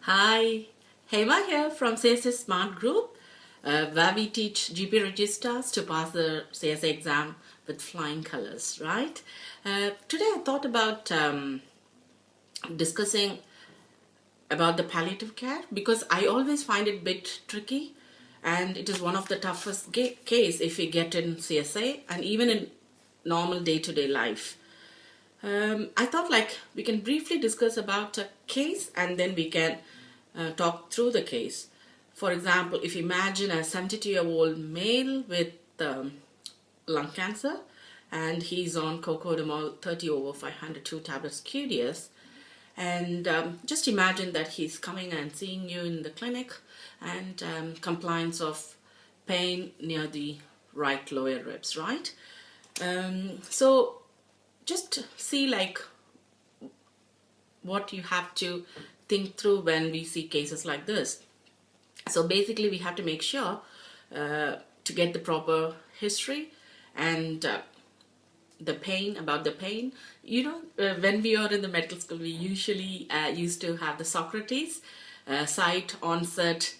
Hi, Hema here from CSASmartGroup, where we teach GP registers to pass the CSA exam with flying colors, right? Today I thought about discussing about the palliative care because I always find it a bit tricky, and it is one of the toughest case if we get in CSA and even in normal day-to-day life. I thought we can briefly discuss about a case and then we can talk through the case. For example, if you imagine a 72-year-old male with lung cancer and he's on cocodamol 30/502 tablets QDS, and just imagine that he's coming and seeing you in the clinic and complaints of pain near the right lower ribs, right? So just see what you have to think through when we see cases like this. So basically we have to make sure to get the proper history and the pain. When we are in the medical school, we usually used to have the Socrates, site, onset,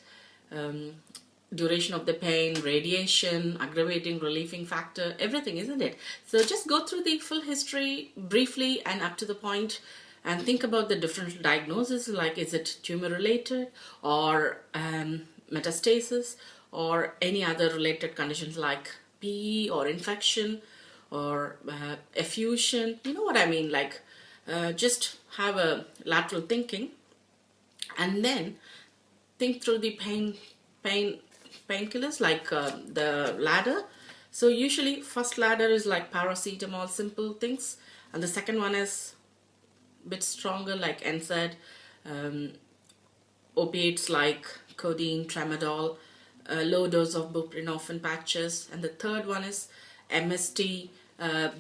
duration of the pain, radiation, aggravating, relieving factor, everything, isn't it? So just go through the full history briefly and up to the point and think about the different diagnoses, like is it tumor related or metastasis or any other related conditions like PE or infection or effusion. You know what I mean? Just have a lateral thinking and then think through the painkillers like the ladder. So usually first ladder is like paracetamol, simple things, and the second one is a bit stronger like NSAID, opiates like codeine, tramadol, low dose of buprenorphine patches, and the third one is MST,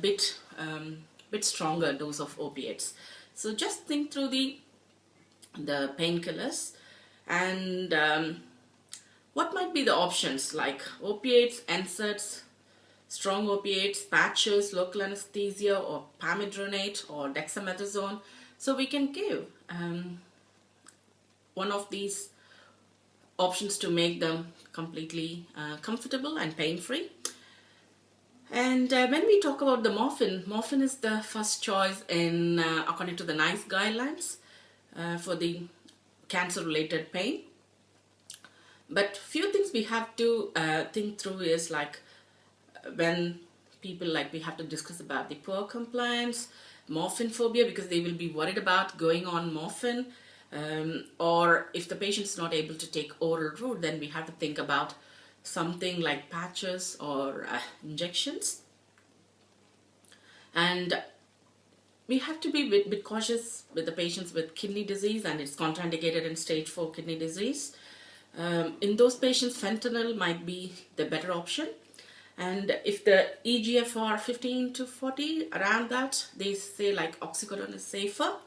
bit stronger dose of opiates. So just think through the painkillers and what might be the options like opiates, NSAIDs, strong opiates, patches, local anesthesia, or pamidronate or dexamethasone. So we can give one of these options to make them completely comfortable and pain-free. And when we talk about the morphine is the first choice in according to the NICE guidelines for the cancer-related pain. But few things we have to think through is when people we have to discuss about the poor compliance, morphine phobia, because they will be worried about going on morphine, or if the patient is not able to take oral route, then we have to think about something like patches or injections. And we have to be a bit cautious with the patients with kidney disease, and it's contraindicated in stage 4 kidney disease. In those patients, fentanyl might be the better option. And if the EGFR 15 to 40, around that, they say oxycodone is safer.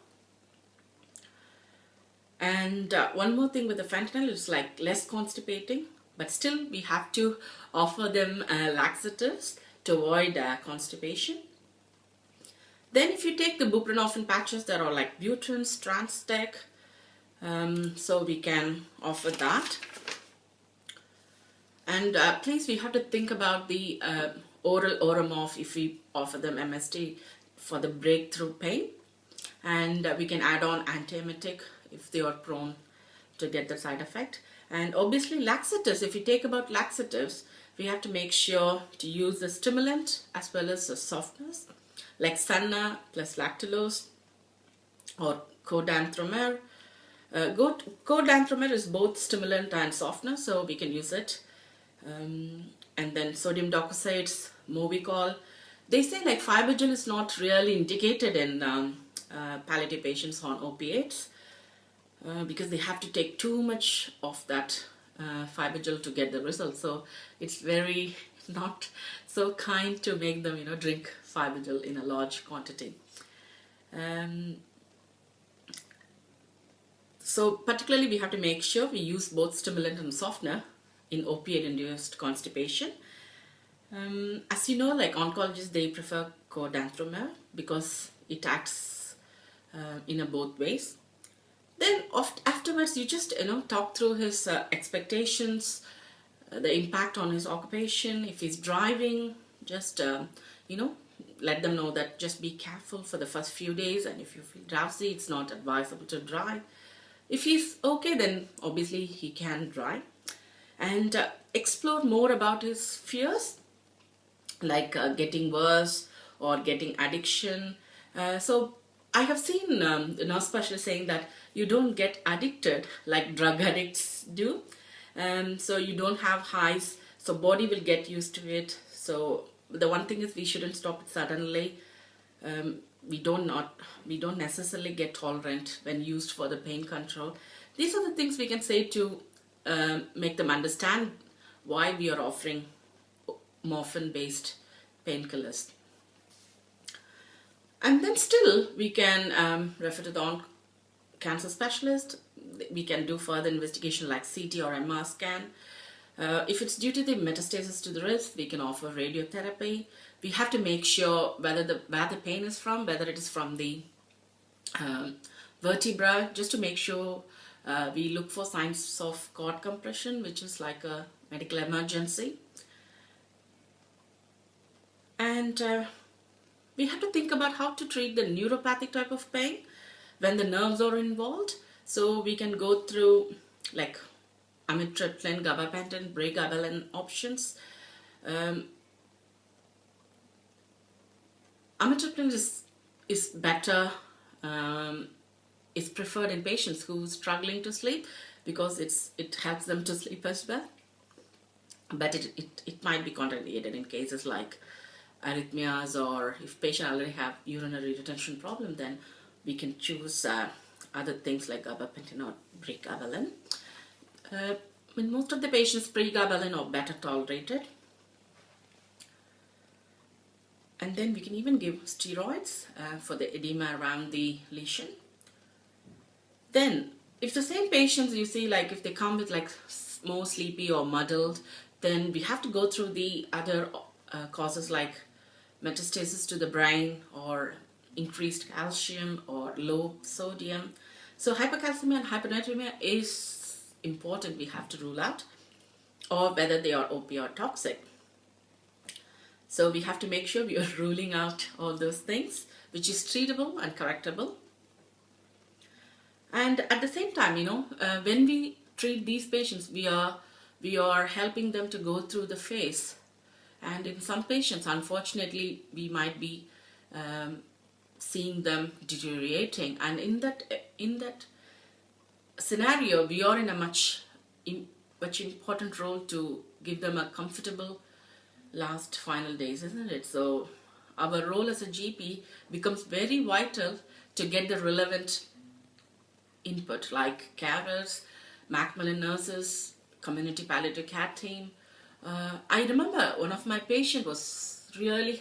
And one more thing with the fentanyl is less constipating, but still we have to offer them laxatives to avoid constipation. Then if you take the buprenorphine patches, there are Butrans, Transtec, so we can offer that. And please, we have to think about the oral Oromorph if we offer them MST for the breakthrough pain. And we can add on antiemetic if they are prone to get the side effect. And obviously laxatives, if we take about laxatives, we have to make sure to use the stimulant as well as the softeners, like Senna plus lactulose or codanthromer. Codanthromer is both stimulant and softener, so we can use it. And then sodium docosahexates, Movicol. They say Fibogel is not really indicated in palliative patients on opiates because they have to take too much of that Fibogel to get the result. So it's very not so kind to make them drink Fibogel in a large quantity. So particularly we have to make sure we use both stimulant and softener in opiate-induced constipation. As you know, oncologists, they prefer codanthromer because it acts in both ways. Then afterwards, you just talk through his expectations, the impact on his occupation. If he's driving, just you know let them know that just be careful for the first few days, and if you feel drowsy, it's not advisable to drive. If he's okay, then obviously he can drive. And explore more about his fears, like getting worse or getting addiction. So I have seen nurse specialists saying that you don't get addicted like drug addicts do. So you don't have highs, so body will get used to it. So the one thing is we shouldn't stop it suddenly. We don't necessarily get tolerant when used for the pain control. These are the things we can say to make them understand why we are offering morphine based painkillers. And then still we can refer to the cancer specialist. We can do further investigation like CT or MR scan. If it's due to the metastasis to the wrist, we can offer radiotherapy. We have to make sure where the pain is from, whether it is from the vertebra, just to make sure we look for signs of cord compression, which is like a medical emergency. And we have to think about how to treat the neuropathic type of pain when the nerves are involved. So we can go through like amitriptyline, gabapentin, pregabalin options. Amitriptyline is better, is preferred in patients who are struggling to sleep because it helps them to sleep as well. But it might be contraindicated in cases like arrhythmias, or if patient already have urinary retention problem, then we can choose other things like gabapentin or pregabalin. In most of the patients, pregabalin are better tolerated. And then we can even give steroids for the edema around the lesion. Then, if the same patients you see, like if they come with like more sleepy or muddled, then we have to go through the other causes like metastasis to the brain, or increased calcium, or low sodium. So hypercalcemia and hyponatremia is important, we have to rule out, or whether they are opioid toxic. So we have to make sure we are ruling out all those things, which is treatable and correctable. And at the same time, when we treat these patients, we are helping them to go through the phase. And in some patients, unfortunately, we might be seeing them deteriorating. And in that scenario, we are in a much important role to give them a comfortable last final days, isn't it? So our role as a GP becomes very vital to get the relevant input, like carers, Macmillan nurses, community palliative care team. I remember one of my patients was really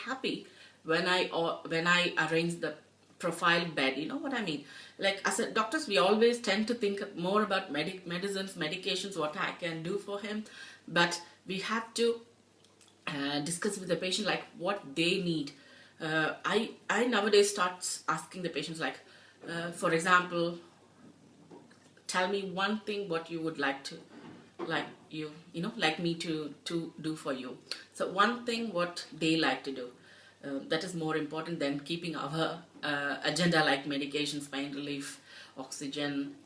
happy when I arranged the profile bed. You know what I mean? Like as a doctors, we always tend to think more about medicines, medications, what I can do for him, but we have to discuss with the patient like what they need. I nowadays start asking the patients like, for example, tell me one thing what you would like me to do for you. So one thing what they like to do. That is more important than keeping our agenda like medications, pain relief, oxygen,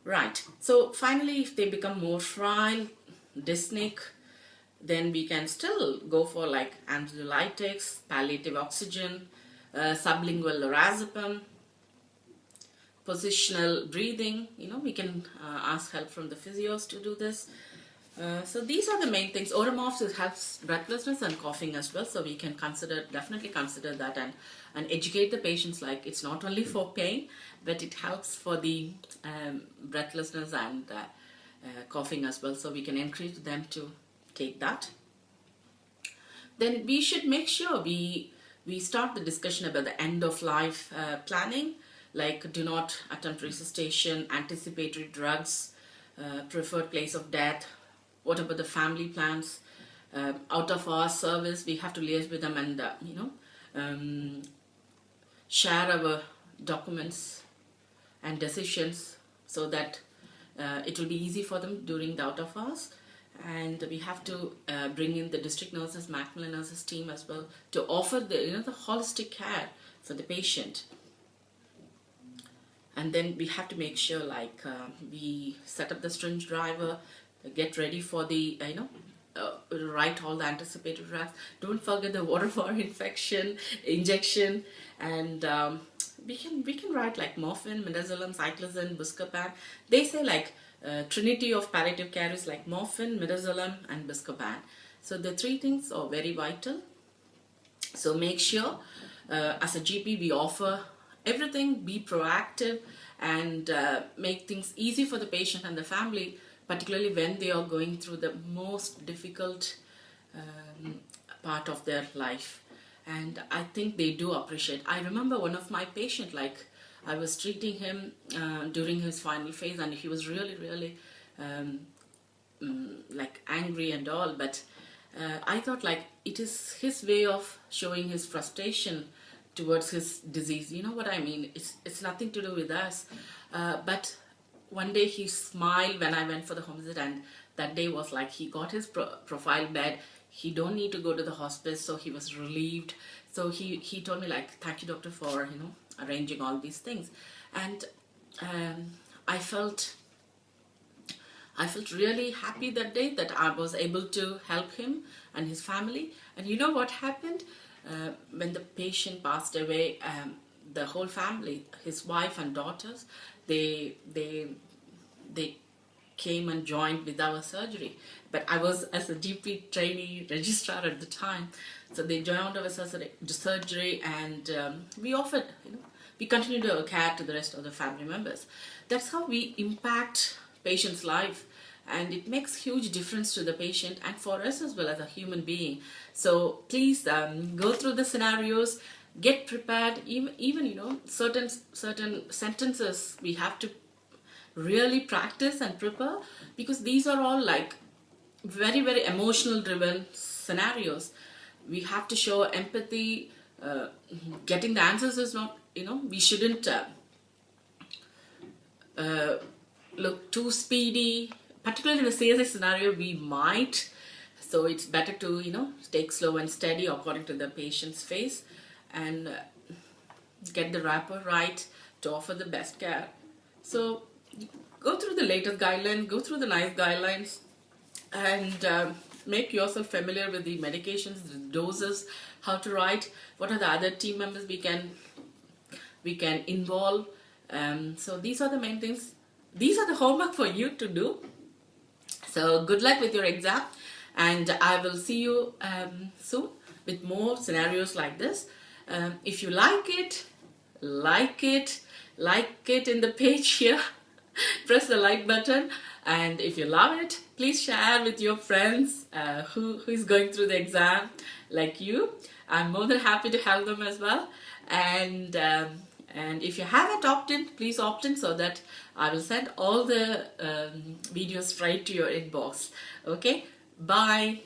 Right. So finally, if they become more frail, dyspneic, then we can still go for like anxiolytics, palliative oxygen, sublingual lorazepam, positional breathing. We can ask help from the physios to do this. So these are the main things. Oromorphs helps breathlessness and coughing as well. So we can definitely consider that and educate the patients like it's not only for pain, but it helps for the breathlessness and coughing as well. So we can encourage them to take that. Then we should make sure we start the discussion about the end of life planning, like do not attempt resuscitation, anticipatory drugs, preferred place of death. What about the family plans? Out of our service, we have to liaise with them and share our documents and decisions, so that it will be easy for them during the out of hours. And we have to bring in the district nurses, Macmillan nurses team as well, to offer the the holistic care for the patient. And then we have to make sure, like, we set up the syringe driver, get ready for the write all the anticipated drugs. Don't forget the waterborne infection injection, and we can write like morphine, midazolam, cyclizine, buscopan. They say like trinity of palliative care is like morphine, midazolam, and buscopan. So the three things are very vital. So make sure as a GP we offer everything, be proactive, and make things easy for the patient and the family, particularly when they are going through the most difficult part of their life. And I think they do appreciate. I remember one of my patients, like I was treating him during his final phase, and he was really like angry and all, but I thought like it is his way of showing his frustration towards his disease. You know what I mean? It's nothing to do with us. But one day he smiled when I went for the home visit, and that day was like he got his profile bed. He don't need to go to the hospice, so he was relieved. So he told me like, thank you doctor for arranging all these things. And I felt really happy that day that I was able to help him and his family. And you know what happened? When the patient passed away, the whole family, his wife and daughters, they came and joined with our surgery. But I was as a GP trainee registrar at the time, so they joined our surgery, and we offered, we continued our care to the rest of the family members. That's how we impact patient's life, and it makes huge difference to the patient and for us as well as a human being. So please go through the scenarios, get prepared. Even certain sentences we have to really practice and prepare, because these are all like very emotional driven scenarios. We have to show empathy. Getting the answers is not, we shouldn't look too speedy. Particularly in the CSA scenario, we might. So it's better to, take slow and steady according to the patient's phase, and get the rapport right to offer the best care. So go through the latest guidelines, go through the nice guidelines, and make yourself familiar with the medications, the doses, how to write, what are the other team members we can involve. So these are the main things. These are the homework for you to do. So good luck with your exam, and I will see you soon with more scenarios like this. If you like it in the page here. Press the like button, and if you love it, please share with your friends who is going through the exam like you. I'm more than happy to help them as well. And if you haven't opted in, please opt in, so that I will send all the videos straight to your inbox. Okay, bye.